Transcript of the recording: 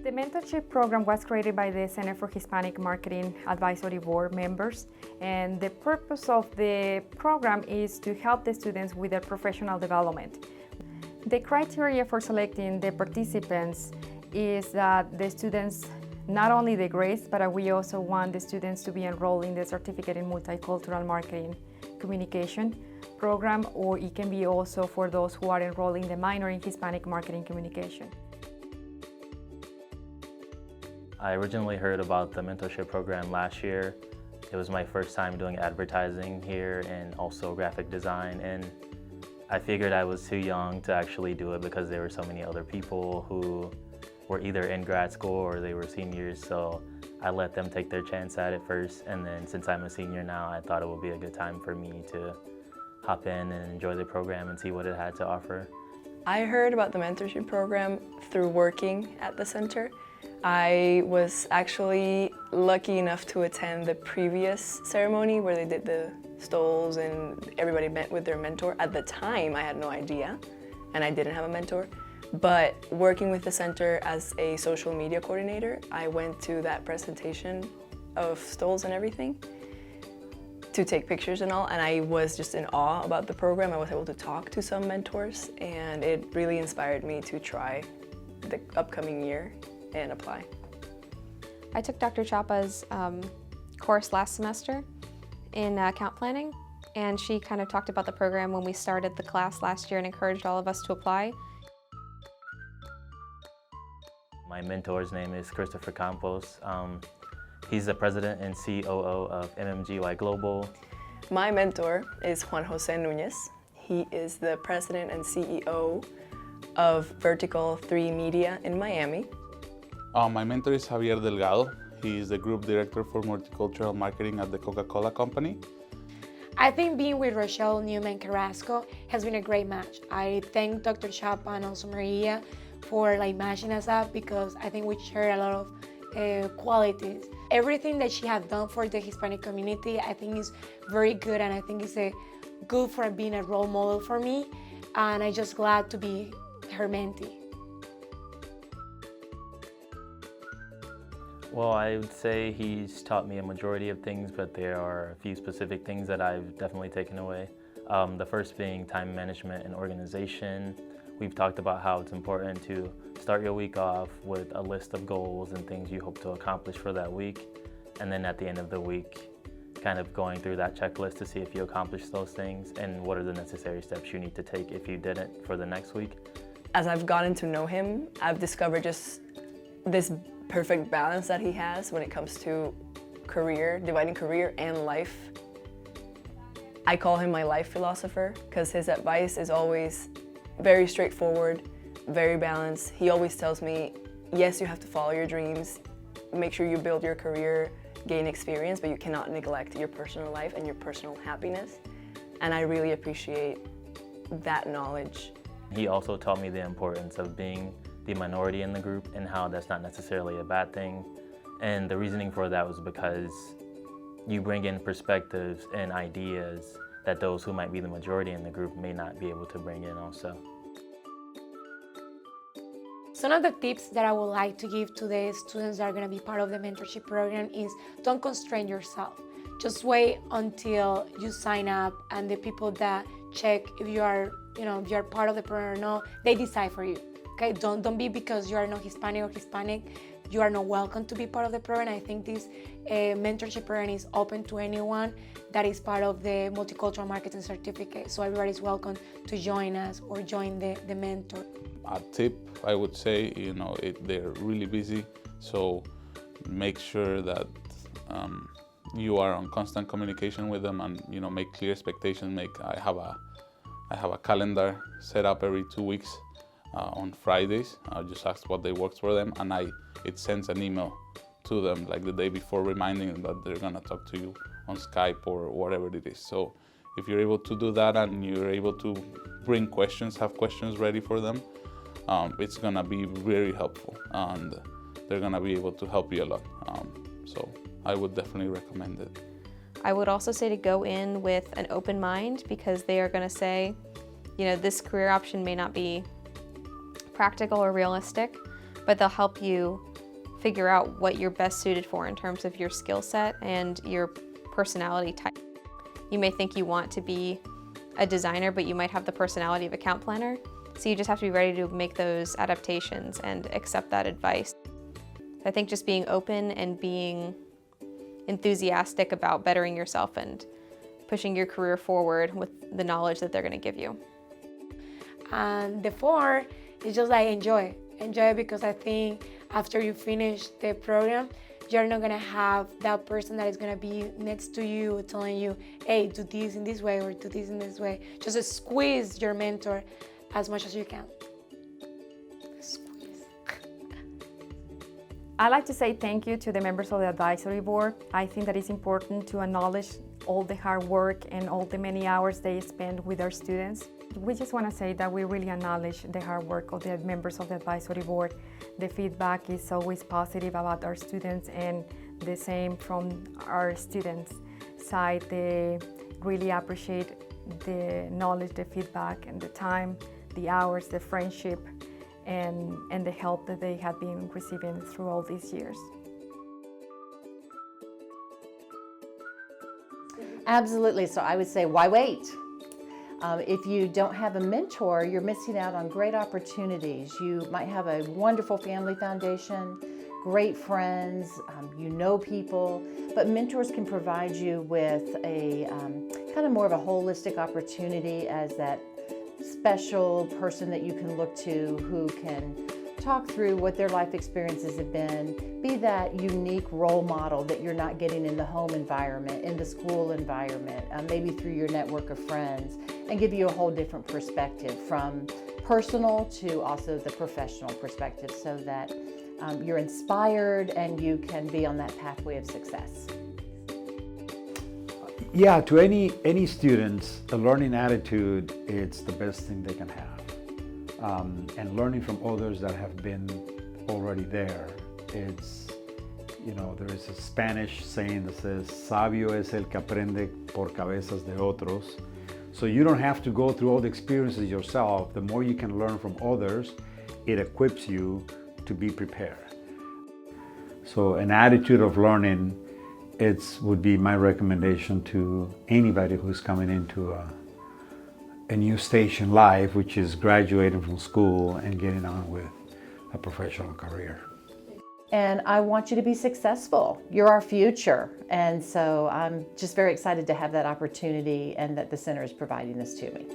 The mentorship program was created by the Center for Hispanic Marketing Advisory Board members, and the purpose of the program is to help the students with their professional development. The criteria for selecting the participants is that the students, not only the grades, but we also want the students to be enrolled in the Certificate in Multicultural Marketing Communication program, or it can be also for those who are enrolling the minor in Hispanic Marketing Communication. I originally heard about the mentorship program last year. It was my first time doing advertising here and also graphic design, and I figured I was too young to actually do it because there were so many other people who were either in grad school or they were seniors, so I let them take their chance at it first, and then since I'm a senior now, I thought it would be a good time for me to hop in and enjoy the program and see what it had to offer. I heard about the mentorship program through working at the center. I was actually lucky enough to attend the previous ceremony where they did the stoles and everybody met with their mentor. At the time, I had no idea, and I didn't have a mentor. But working with the center as a social media coordinator, I went to that presentation of stoles and everything to take pictures and all, and I was just in awe about the program. I was able to talk to some mentors, and it really inspired me to try the upcoming year and apply. I took Dr. Chapa's course last semester in account planning, and she kind of talked about the program when we started the class last year and encouraged all of us to apply. My mentor's name is Christopher Campos. He's the president and COO of MMGY Global. My mentor is Juan Jose Nunez. He is the president and CEO of Vertical 3 Media in Miami. My mentor is Javier Delgado. He is the group director for multicultural marketing at the Coca-Cola Company. I think being with Rochelle Newman Carrasco has been a great match. I thank Dr. Chapa and also Maria for matching us up, because I think we share a lot of qualities. Everything that she has done for the Hispanic community, I think is very good, and I think it's good for being a role model for me, and I'm just glad to be her mentee. Well, I would say he's taught me a majority of things, but there are a few specific things that I've definitely taken away. The first being time management and organization. We've talked about how it's important to start your week off with a list of goals and things you hope to accomplish for that week. And then at the end of the week, kind of going through that checklist to see if you accomplished those things and what are the necessary steps you need to take if you didn't for the next week. As I've gotten to know him, I've discovered just this perfect balance that he has when it comes to career, dividing career and life. I call him my life philosopher because his advice is always very straightforward, very balanced. He always tells me, yes, you have to follow your dreams, make sure you build your career, gain experience, but you cannot neglect your personal life and your personal happiness. And I really appreciate that knowledge. He also taught me the importance of being the minority in the group and how that's not necessarily a bad thing. And the reasoning for that was because you bring in perspectives and ideas that those who might be the majority in the group may not be able to bring in also. Some of the tips that I would like to give to the students that are going to be part of the mentorship program is don't constrain yourself. Just wait until you sign up, and the people that check if you are, if you are part of the program or not, they decide for you. Okay, don't be because you are not Hispanic or Hispanic, you are not welcome to be part of the program. I think this mentorship program is open to anyone that is part of the Multicultural Marketing Certificate. So everybody is welcome to join us or join the mentor. A tip, I would say, they're really busy, so make sure that you are on constant communication with them and make clear expectations. I have a calendar set up every 2 weeks. On Fridays, I just ask what day works for them, and it sends an email to them like the day before, reminding them that they're gonna talk to you on Skype or whatever it is. So if you're able to do that and you're able to bring questions, have questions ready for them, it's gonna be very helpful, and they're gonna be able to help you a lot. So I would definitely recommend it. I would also say to go in with an open mind, because they are gonna say, this career option may not be practical or realistic, but they'll help you figure out what you're best suited for in terms of your skill set and your personality type. You may think you want to be a designer, but you might have the personality of account planner. So you just have to be ready to make those adaptations and accept that advice. I think just being open and being enthusiastic about bettering yourself and pushing your career forward with the knowledge that they're going to give you. And the 4 is just like enjoy. Enjoy it, because I think after you finish the program, you're not gonna have that person that is gonna be next to you telling you, hey, do this in this way or do this in this way. Just squeeze your mentor as much as you can. Squeeze. I'd like to say thank you to the members of the advisory board. I think that it's important to acknowledge all the hard work and all the many hours they spend with our students. We just want to say that we really acknowledge the hard work of the members of the advisory board. The feedback is always positive about our students, and the same from our students' side. They really appreciate the knowledge, the feedback, and the time, the hours, the friendship, and the help that they have been receiving through all these years. Absolutely. So I would say, why wait? If you don't have a mentor, you're missing out on great opportunities. You might have a wonderful family foundation, great friends, you know people, but mentors can provide you with a kind of more of a holistic opportunity as that special person that you can look to who can talk through what their life experiences have been, be that unique role model that you're not getting in the home environment, in the school environment, maybe through your network of friends, and give you a whole different perspective from personal to also the professional perspective, so that you're inspired and you can be on that pathway of success. Yeah, to any students, the learning attitude, it's the best thing they can have. And learning from others that have been already there. It's, you know, there is a Spanish saying that says, sabio es el que aprende por cabezas de otros. So you don't have to go through all the experiences yourself. The more you can learn from others, it equips you to be prepared. So an attitude of learning, would be my recommendation to anybody who's coming into a new stage in life, which is graduating from school and getting on with a professional career. And I want you to be successful. You're our future. And so I'm just very excited to have that opportunity and that the center is providing this to me.